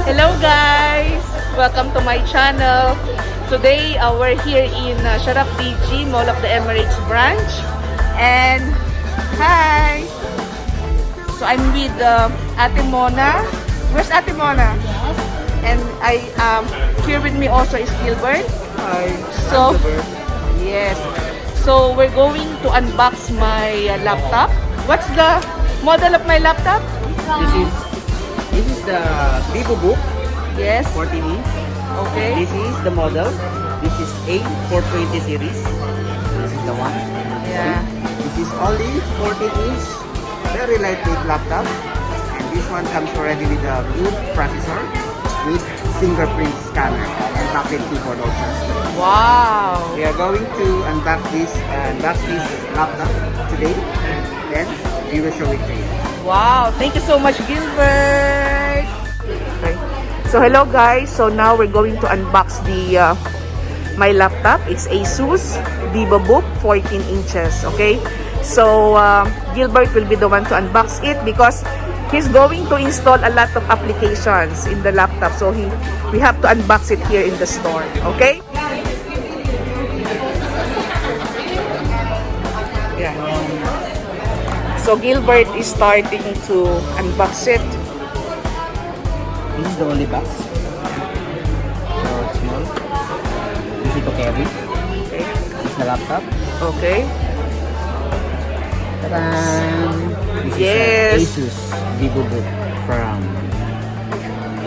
Hello guys! Welcome to my channel. Today we're here in Sharap DG, Mall of the Emirates branch. And hi! So I'm with Ate Mona. Where's Ate Mona? And here with me also is Gilbert. Hi. So, yes. So we're going to unbox my laptop. What's the model of my laptop? This is the VivoBook Yes. 14 inch. Okay. This is the model. This is A420 series. This is the one. Yeah. This is only 14 inch, very lightweight laptop. And this one comes already with a good processor with fingerprint scanner and backlit keyboard also. Wow. We are going to unbox this laptop today. Then we will show it to you. Wow, thank you so much, Gilbert. Okay. So hello guys. So now we're going to unbox the my laptop. It's Asus VivoBook 14 inches. Okay. So Gilbert will be the one to unbox it because he's going to install a lot of applications in the laptop. So we have to unbox it here in the store. Okay. Yeah. So Gilbert is starting to unbox it. This is the only box. So it's small. Easy to carry. Okay. This is the laptop. Okay. Ta-da! This Yes. is Asus VivoBook from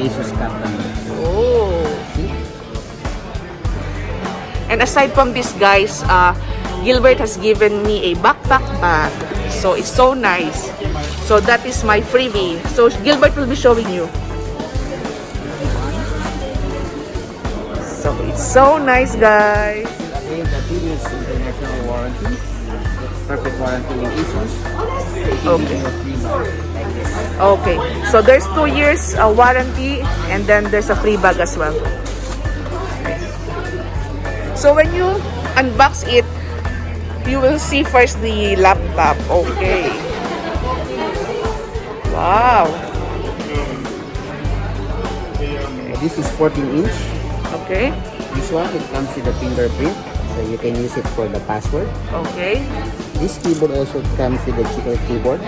Asus company. Oh. See? And aside from this, guys, Gilbert has given me a backpack bag. So it's so nice. So that is my freebie. So Gilbert will be showing you. So it's so nice, guys. Okay, the previous international warranty. Perfect warranty with Asus. Okay. Like this. Okay. So there's 2 years warranty and then there's a free bag as well. So when you unbox it, you will see first the laptop. Okay. Wow. This is 14 inch. Okay. This one, it comes with a fingerprint. So you can use it for the password. Okay. This keyboard also comes with a digital keyboard.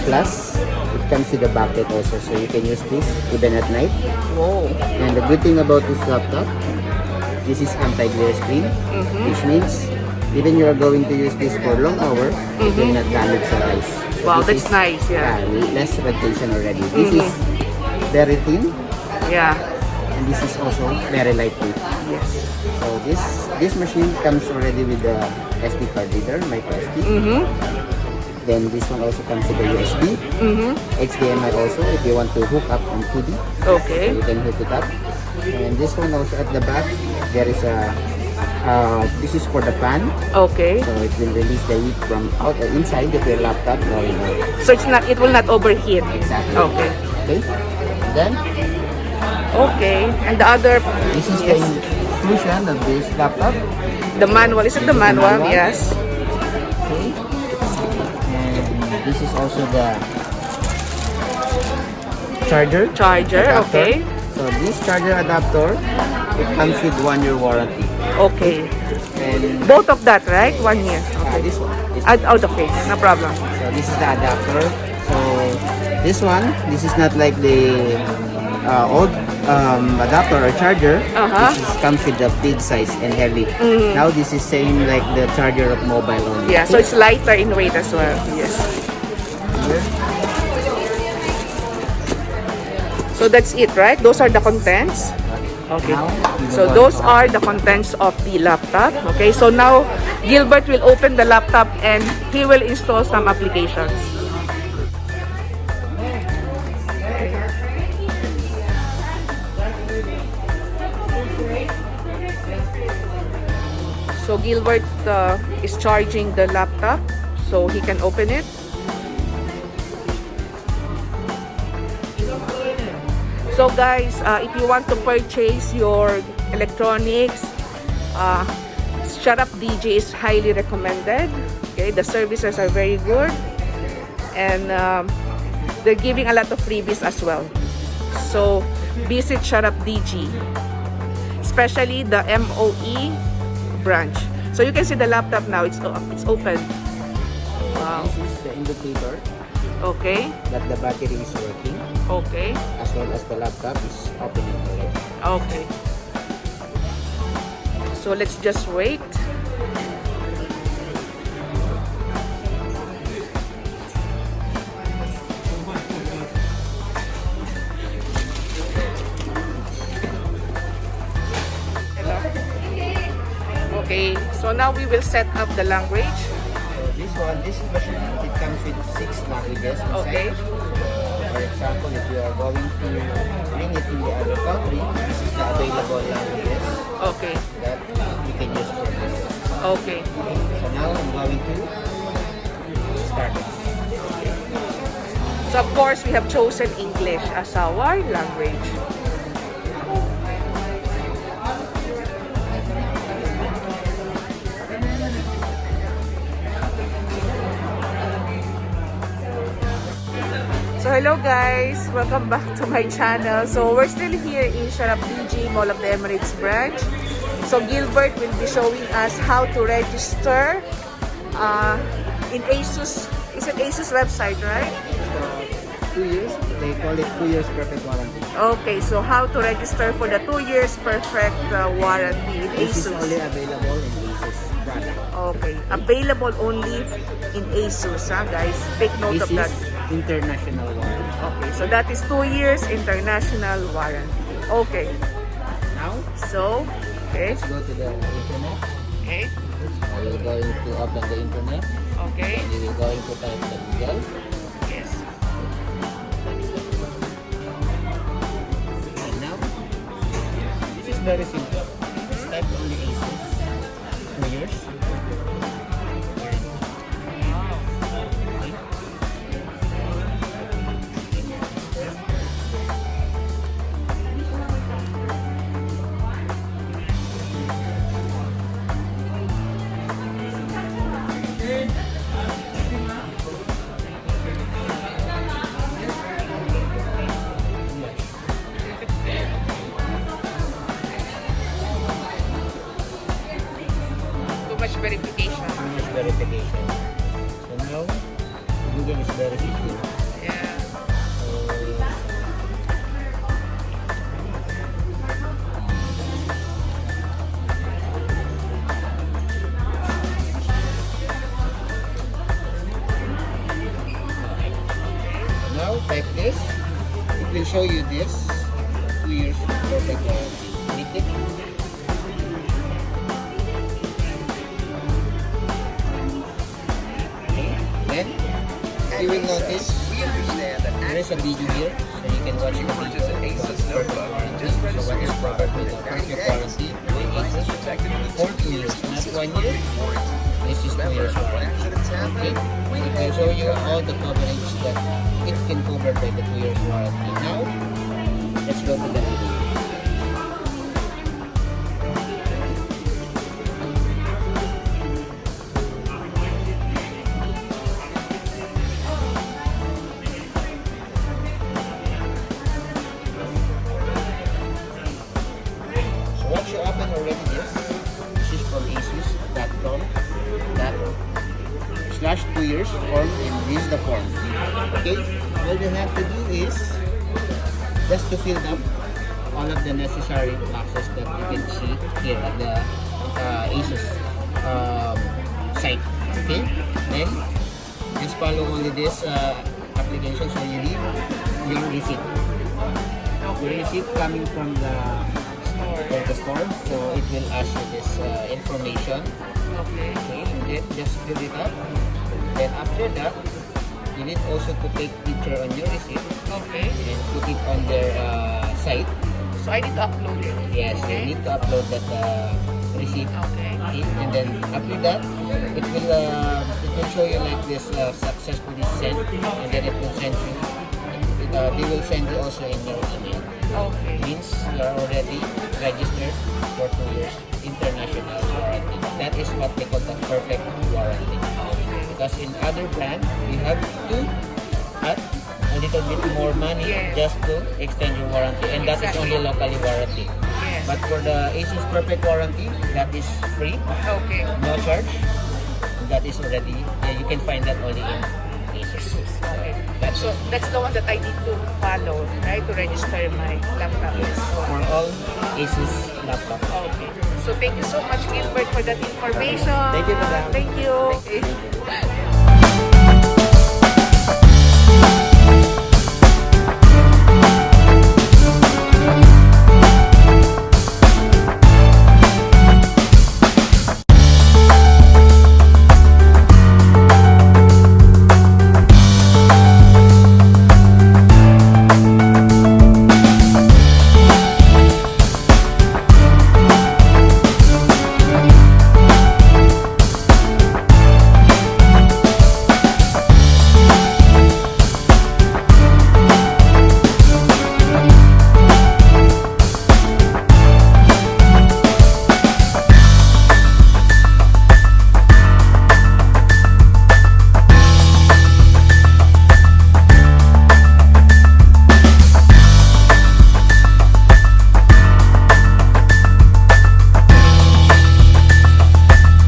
Plus, it comes with a backlit also. So you can use this even at night. Whoa. And the good thing about this laptop, this is anti-glare screen. Which means even you are going to use this for long hour, it will not damage your eyes. So Wow, this that's nice. Yeah. less radiation already. This is very thin, Yeah. and this is also very lightweight. Yes. So this machine comes already with the SD card reader, micro SD. Then this one also comes with a USB, HDMI also if you want to hook up on TV. Okay. So you can hook it up. And this one also at the back, there is a this is for the fan. Okay. So it will release the heat from inside of your laptop going out. So it will not overheat. Exactly. Okay. Okay. Then Okay. And the other, this is the inclusion of this laptop. the manual. Is it the manual? Yes. Okay. And this is also the charger. Charger. Adapter. Okay. So this charger adapter, it comes with 1 year warranty. Okay. And Both of that, right? 1 year. this one. Okay. No problem. So this is the adapter. So this is not like the old adapter or charger. This comes with the big size and heavy. Now this is same like the charger of mobile only. Yeah. So it's lighter in weight as well. Yes. Here. So that's it, right? Those are the contents. Okay. Now, So those are the contents of the laptop. Okay. So now Gilbert will open the laptop and he will install some applications. So Gilbert is charging the laptop so he can open it. So guys, if you want to purchase your electronics, Sharap DJ is highly recommended. Okay, the services are very good, and they're giving a lot of freebies as well. So visit Sharap DG, especially the MOE branch. So you can see the laptop now, it's open. Wow. This is the indicator Okay. that the battery is working, Okay. as well as the laptop is opening already. Okay. So let's just wait. Okay, so now we will set up the language. So this version, it comes with 6 languages inside. Okay. For example, if you are going to bring it to the other country, this is the available languages Okay. that you can use for this. Okay. So now I'm going to start it. So of course, we have chosen English as our language. So hello guys, welcome back to my channel. So we're still here in Sharap DG, Mall of the Emirates branch. So Gilbert will be showing us how to register in Asus. Is it Asus website, right? 2 years, they call it 2 years perfect warranty. Okay, so how to register for the 2 years perfect warranty in This is Asus. only available in Asus product. Okay, available only in Asus, guys. Take note This of that. is international warranty. Okay, so that is 2 years international warranty. Okay, Now, so, okay, let's go to the internet. okay, We're going to open the internet. okay, And we're going to type the Google. yes. And now, this is very simple. Just type only Asus. 2 years. Too much verification. Finish verification. So now, Google is very secure. Yeah. Now, type this. It will show you this. 2 years perfect warranty. Click it. Okay. Then, you will notice there is a video here, so you can watch the video. Perfect warranty. So what is perfect warranty? Asus for 2 years, not 1 year. This is 2 years warranty. Okay. It will show you all the coverage that it can cover by the 2 years warranty. Now, let's go to the video. So once you open already this is from asus.com /2 years form, and this is the form. Okay, all you have to do is just to fill up all of the necessary boxes that you can see here at the Asus site. Okay, then just follow only this application. So you need your receipt. Your receipt coming from the store, so it will ask you this information. Okay. Okay, and then just fill it up. Then after that, you need also to take picture on your receipt Okay. and put it on their site. So I need to upload it. Yes, Okay. you need to upload that receipt. Okay. And then after that, it will show you like this successfully sent, and then it will send you. They will send you also in your email. Okay. Means you are already registered for 2 years international warranty. That is what they call the perfect warranty. Because in other brand, we have to add a little bit more money Yes. just to extend your warranty, and that is Exactly. only locally warranty. Yes. But for the Asus Perfect Warranty, that is free, Okay. no charge. That is already, you can find that only in Asus. Okay. That's So that's the one that I need to follow, right, to register my laptop. yes, for all Asus laptop. Okay. So thank you so much, Gilbert, for that information. Thank you, madam. Thank you.